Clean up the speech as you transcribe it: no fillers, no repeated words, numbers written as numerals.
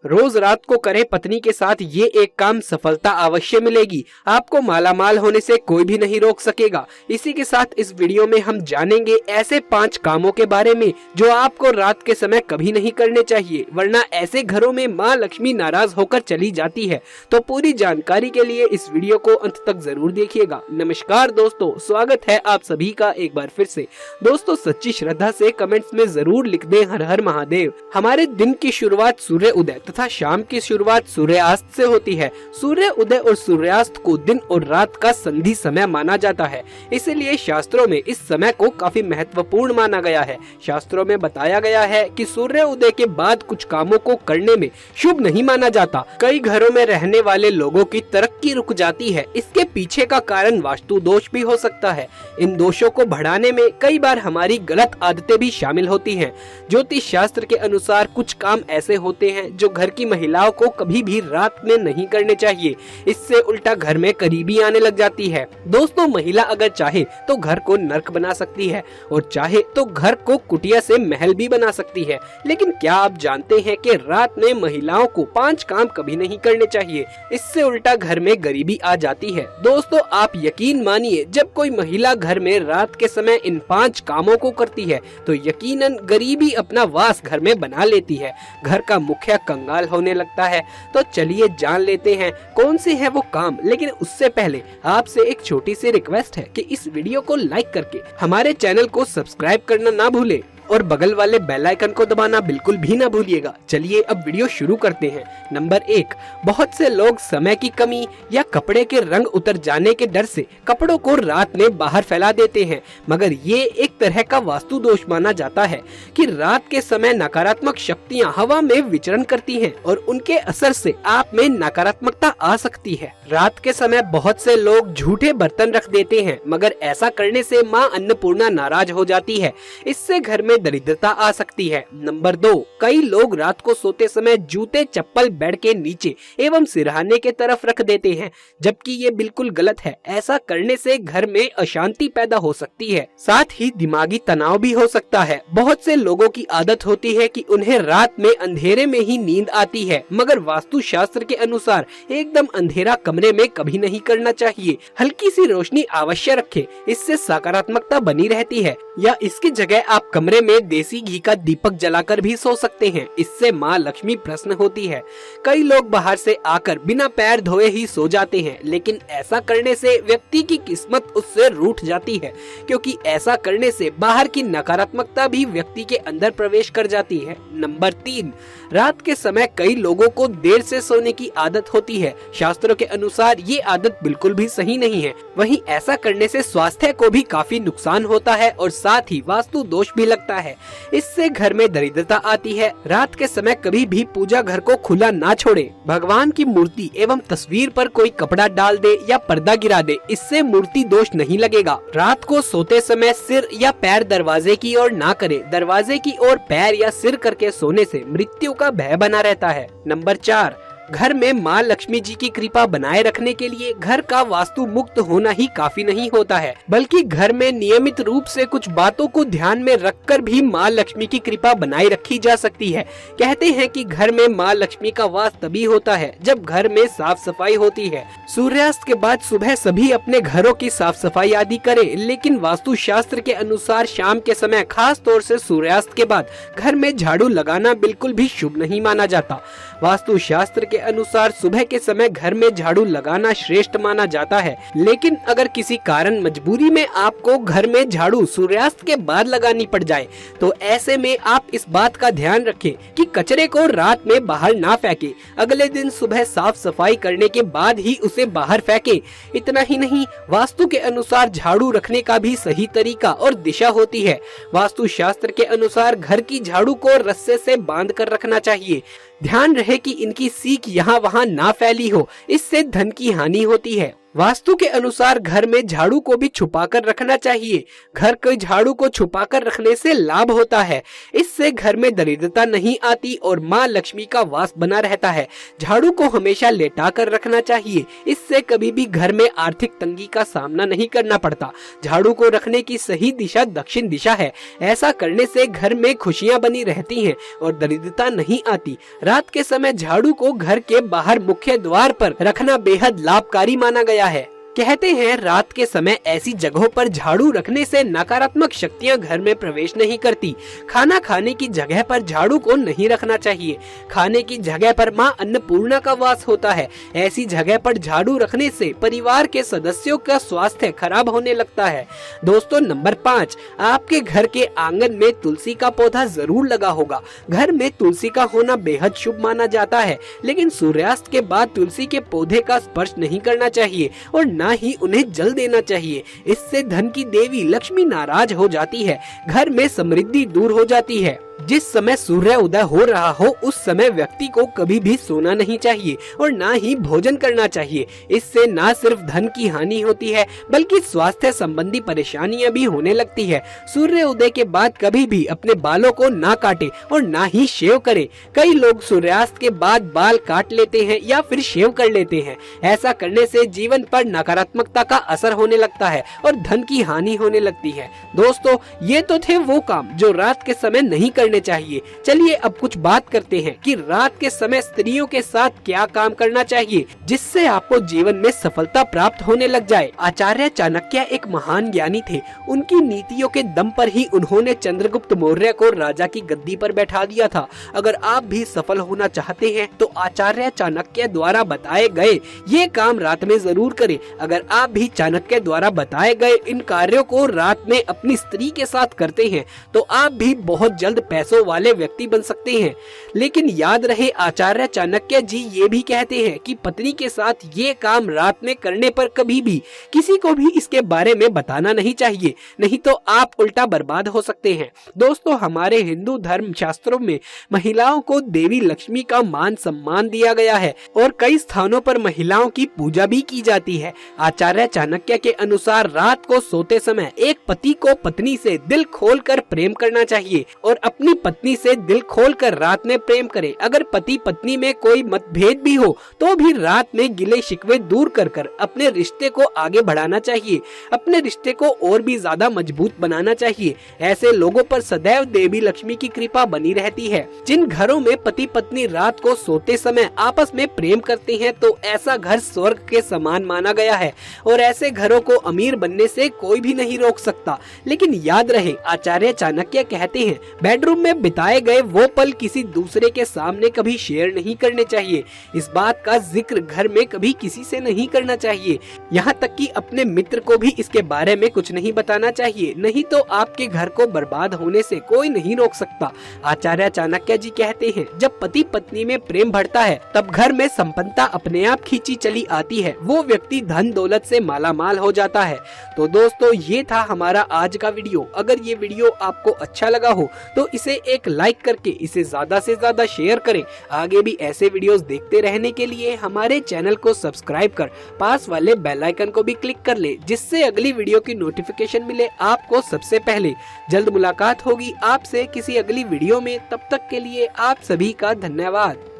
रोज रात को करें पत्नी के साथ ये एक काम, सफलता अवश्य मिलेगी। आपको मालामाल होने से कोई भी नहीं रोक सकेगा। इसी के साथ इस वीडियो में हम जानेंगे ऐसे 5 कामों के बारे में जो आपको रात के समय कभी नहीं करने चाहिए, वरना ऐसे घरों में माँ लक्ष्मी नाराज होकर चली जाती है। तो पूरी जानकारी के लिए इस वीडियो को अंत तक जरूर देखिएगा। नमस्कार दोस्तों, स्वागत है आप सभी का एक बार फिर से। दोस्तों, सच्ची श्रद्धा से कमेंट्स में जरूर लिख दें हर हर महादेव। हमारे दिन की शुरुआत सूर्य उदय तथा शाम की शुरुआत सूर्यास्त से होती है। सूर्य उदय और सूर्यास्त को दिन और रात का संधि समय माना जाता है, इसलिए शास्त्रों में इस समय को काफी महत्वपूर्ण माना गया है। शास्त्रों में बताया गया है कि सूर्य उदय के बाद कुछ कामों को करने में शुभ नहीं माना जाता। कई घरों में रहने वाले लोगों की तरक्की रुक जाती है। इसके पीछे का कारण वास्तु दोष भी हो सकता है। इन दोषों को बढ़ाने में कई बार हमारी गलत आदतें भी शामिल होती हैं। ज्योतिष शास्त्र के अनुसार कुछ काम ऐसे होते हैं जो घर की महिलाओं को कभी भी रात में नहीं करने चाहिए। इससे उल्टा घर में करीबी आने लग जाती है। दोस्तों, महिला अगर चाहे तो घर को नर्क बना सकती है और चाहे तो घर को कुटिया से महल भी बना सकती है। लेकिन क्या आप जानते हैं कि रात में महिलाओं को 5 काम कभी नहीं करने चाहिए? इससे उल्टा घर में गरीबी आ जाती है। दोस्तों, आप यकीन मानिए, जब कोई महिला घर में रात के समय इन 5 कामों को करती है तो यकीनन गरीबी अपना वास घर में बना लेती है। घर का मुखिया कंगाल होने लगता है। तो चलिए जान लेते हैं कौन से है वो काम। लेकिन उससे पहले आपसे एक छोटी सी रिक्वेस्ट है कि इस वीडियो को लाइक करके हमारे चैनल को सब्सक्राइब करना ना भूले और बगल वाले बेल आइकन को दबाना बिल्कुल भी ना भूलिएगा। चलिए अब वीडियो शुरू करते हैं। नंबर 1, बहुत से लोग समय की कमी या कपड़े के रंग उतर जाने के डर से कपड़ों को रात में बाहर फैला देते हैं, मगर ये एक तरह का वास्तु दोष माना जाता है कि रात के समय नकारात्मक शक्तियाँ हवा में विचरण करती हैं और उनके असर से आप में नकारात्मकता आ सकती है। रात के समय बहुत से लोग झूठे बर्तन रख देते हैं, मगर ऐसा करने से माँ अन्नपूर्णा नाराज हो जाती है। इससे घर में दरिद्रता आ सकती है। नंबर 2, कई लोग रात को सोते समय जूते चप्पल बेड के नीचे एवं सिरहाने के तरफ रख देते हैं, जबकि ये बिल्कुल गलत है। ऐसा करने से घर में अशांति पैदा हो सकती है, साथ ही दिमागी तनाव भी हो सकता है। बहुत से लोगों की आदत होती है कि उन्हें रात में अंधेरे में ही नींद आती है, मगर वास्तु शास्त्र के अनुसार एकदम अंधेरा कमरे में कभी नहीं करना चाहिए। हल्की सी रोशनी अवश्य रखें, इससे सकारात्मकता बनी रहती है। या इसकी जगह आप कमरे में देसी घी का दीपक जलाकर भी सो सकते हैं। इससे माँ लक्ष्मी प्रसन्न होती है। कई लोग बाहर से आकर बिना पैर धोए ही सो जाते हैं, लेकिन ऐसा करने से व्यक्ति की किस्मत उससे रूठ जाती है, क्योंकि ऐसा करने से बाहर की नकारात्मकता भी व्यक्ति के अंदर प्रवेश कर जाती है। नंबर 3, रात के समय कई लोगों को देर से सोने की आदत होती है। शास्त्रों के अनुसार ये आदत बिल्कुल भी सही नहीं है। वहीं ऐसा करने से स्वास्थ्य को भी काफी नुकसान होता है और साथ ही वास्तु दोष भी लगता है। इससे घर में दरिद्रता आती है। रात के समय कभी भी पूजा घर को खुला ना छोड़े। भगवान की मूर्ति एवं तस्वीर पर कोई कपड़ा डाल दे या पर्दा गिरा दे, इससे मूर्ति दोष नहीं लगेगा। रात को सोते समय सिर या पैर दरवाजे की ओर ना करे। दरवाजे की ओर पैर या सिर करके सोने से मृत्यु का भय बना रहता है। नंबर 4, घर में माँ लक्ष्मी जी की कृपा बनाए रखने के लिए घर का वास्तु मुक्त होना ही काफी नहीं होता है, बल्कि घर में नियमित रूप से कुछ बातों को ध्यान में रखकर भी माँ लक्ष्मी की कृपा बनाए रखी जा सकती है। कहते हैं कि घर में माँ लक्ष्मी का वास तभी होता है जब घर में साफ सफाई होती है। सूर्यास्त के बाद सुबह सभी अपने घरों की साफ सफाई आदि करें, लेकिन वास्तु शास्त्र के अनुसार शाम के समय, खास तौर से सूर्यास्त के बाद घर में झाड़ू लगाना बिल्कुल भी शुभ नहीं माना जाता। वास्तु शास्त्र के अनुसार सुबह के समय घर में झाड़ू लगाना श्रेष्ठ माना जाता है, लेकिन अगर किसी कारण मजबूरी में आपको घर में झाड़ू सूर्यास्त के बाद लगानी पड़ जाए तो ऐसे में आप इस बात का ध्यान रखें कि कचरे को रात में बाहर ना फेंके। अगले दिन सुबह साफ सफाई करने के बाद ही उसे बाहर फेंके। इतना ही नहीं, वास्तु के अनुसार झाड़ू रखने का भी सही तरीका और दिशा होती है। वास्तु शास्त्र के अनुसार घर की झाड़ू को रस्से से बांध कर रखना चाहिए। ध्यान रहे कि इनकी सीख यहाँ वहाँ ना फैली हो, इससे धन की हानि होती है। वास्तु के अनुसार घर में झाड़ू को भी छुपाकर रखना चाहिए। घर के झाड़ू को छुपाकर रखने से लाभ होता है। इससे घर में दरिद्रता नहीं आती और माँ लक्ष्मी का वास बना रहता है। झाड़ू को हमेशा लेटा कर रखना चाहिए। इससे कभी भी घर में आर्थिक तंगी का सामना नहीं करना पड़ता। झाड़ू को रखने की सही दिशा दक्षिण दिशा है। ऐसा करने से घर में खुशियाँ बनी रहती हैं और दरिद्रता नहीं आती। रात के समय झाड़ू को घर के बाहर मुख्य द्वार पर रखना बेहद लाभकारी माना गया है। कहते हैं रात के समय ऐसी जगहों पर झाड़ू रखने से नकारात्मक शक्तियां घर में प्रवेश नहीं करती। खाना खाने की जगह पर झाड़ू को नहीं रखना चाहिए। खाने की जगह पर मां अन्नपूर्णा का वास होता है। ऐसी जगह पर झाड़ू रखने से परिवार के सदस्यों का स्वास्थ्य खराब होने लगता है। दोस्तों, नंबर 5, आपके घर के आंगन में तुलसी का पौधा जरूर लगा होगा। घर में तुलसी का होना बेहद शुभ माना जाता है, लेकिन सूर्यास्त के बाद तुलसी के पौधे का स्पर्श नहीं करना चाहिए और ना ही उन्हें जल देना चाहिए। इससे धन की देवी लक्ष्मी नाराज हो जाती है। घर में समृद्धि दूर हो जाती है। जिस समय सूर्य उदय हो रहा हो उस समय व्यक्ति को कभी भी सोना नहीं चाहिए और ना ही भोजन करना चाहिए। इससे ना सिर्फ धन की हानि होती है बल्कि स्वास्थ्य संबंधी परेशानियां भी होने लगती है। सूर्य उदय के बाद कभी भी अपने बालों को ना काटे और ना ही शेव करे। कई लोग सूर्यास्त के बाद बाल काट लेते हैं या फिर शेव कर लेते हैं। ऐसा करने से जीवन पर नकारात्मकता का असर होने लगता है और धन की हानि होने लगती है। दोस्तों, ये तो थे वो काम जो रात के समय नहीं करने चाहिए। चलिए अब कुछ बात करते हैं कि रात के समय स्त्रियों के साथ क्या काम करना चाहिए जिससे आपको जीवन में सफलता प्राप्त होने लग जाए। आचार्य चाणक्य एक महान ज्ञानी थे। उनकी नीतियों के दम पर ही उन्होंने चंद्रगुप्त मौर्य को राजा की गद्दी पर बैठा दिया था। अगर आप भी सफल होना चाहते हैं तो आचार्य चाणक्य द्वारा बताए गए ये काम रात में जरूर करें। अगर आप भी चाणक्य द्वारा बताए गए इन कार्यों को रात में अपनी स्त्री के साथ करते हैं तो आप भी बहुत जल्द पैसों वाले व्यक्ति बन सकते हैं। लेकिन याद रहे, आचार्य चाणक्य जी ये भी कहते हैं कि पत्नी के साथ ये काम रात में करने पर कभी भी किसी को भी इसके बारे में बताना नहीं चाहिए, नहीं तो आप उल्टा बर्बाद हो सकते हैं। दोस्तों, हमारे हिंदू धर्म शास्त्रों में महिलाओं को देवी लक्ष्मी का मान सम्मान दिया गया है और कई स्थानों पर महिलाओं की पूजा भी की जाती है। आचार्य चाणक्य के अनुसार रात को सोते समय एक पति को पत्नी से दिल खोलकर प्रेम करना चाहिए और अपनी पत्नी से दिल खोलकर रात में प्रेम करें। अगर पति पत्नी में कोई मतभेद भी हो तो भी रात में गिले शिकवे दूर कर अपने रिश्ते को आगे बढ़ाना चाहिए। अपने रिश्ते को और भी ज्यादा मजबूत बनाना चाहिए। ऐसे लोगों पर सदैव देवी लक्ष्मी की कृपा बनी रहती है। जिन घरों में पति पत्नी रात को सोते समय आपस में प्रेम करते हैं तो ऐसा घर स्वर्ग के समान माना गया है और ऐसे घरों को अमीर बनने से कोई भी नहीं रोक सकता। लेकिन याद रहे, आचार्य चाणक्य कहते हैं बेडरूम में बिताए गए वो पल किसी दूसरे के सामने कभी शेयर नहीं करने चाहिए। इस बात का जिक्र घर में कभी किसी से नहीं करना चाहिए। यहाँ तक कि अपने मित्र को भी इसके बारे में कुछ नहीं बताना चाहिए, नहीं तो आपके घर को बर्बाद होने से कोई नहीं रोक सकता। आचार्य चाणक्य जी कहते हैं जब पति पत्नी में प्रेम बढ़ता है तब घर में संपन्नता अपने आप खींची चली आती है। वो व्यक्ति धन दौलत से मालामाल हो जाता है। तो दोस्तों, ये था हमारा आज का वीडियो। अगर ये वीडियो आपको अच्छा लगा हो तो इसे एक लाइक करके इसे ज्यादा से ज्यादा शेयर करें। आगे भी ऐसे वीडियोस देखते रहने के लिए हमारे चैनल को सब्सक्राइब कर पास वाले बेल आइकन को भी क्लिक कर ले, जिससे अगली वीडियो की नोटिफिकेशन मिले आपको सबसे पहले। जल्द मुलाकात होगी आपसे किसी अगली वीडियो में। तब तक के लिए आप सभी का धन्यवाद।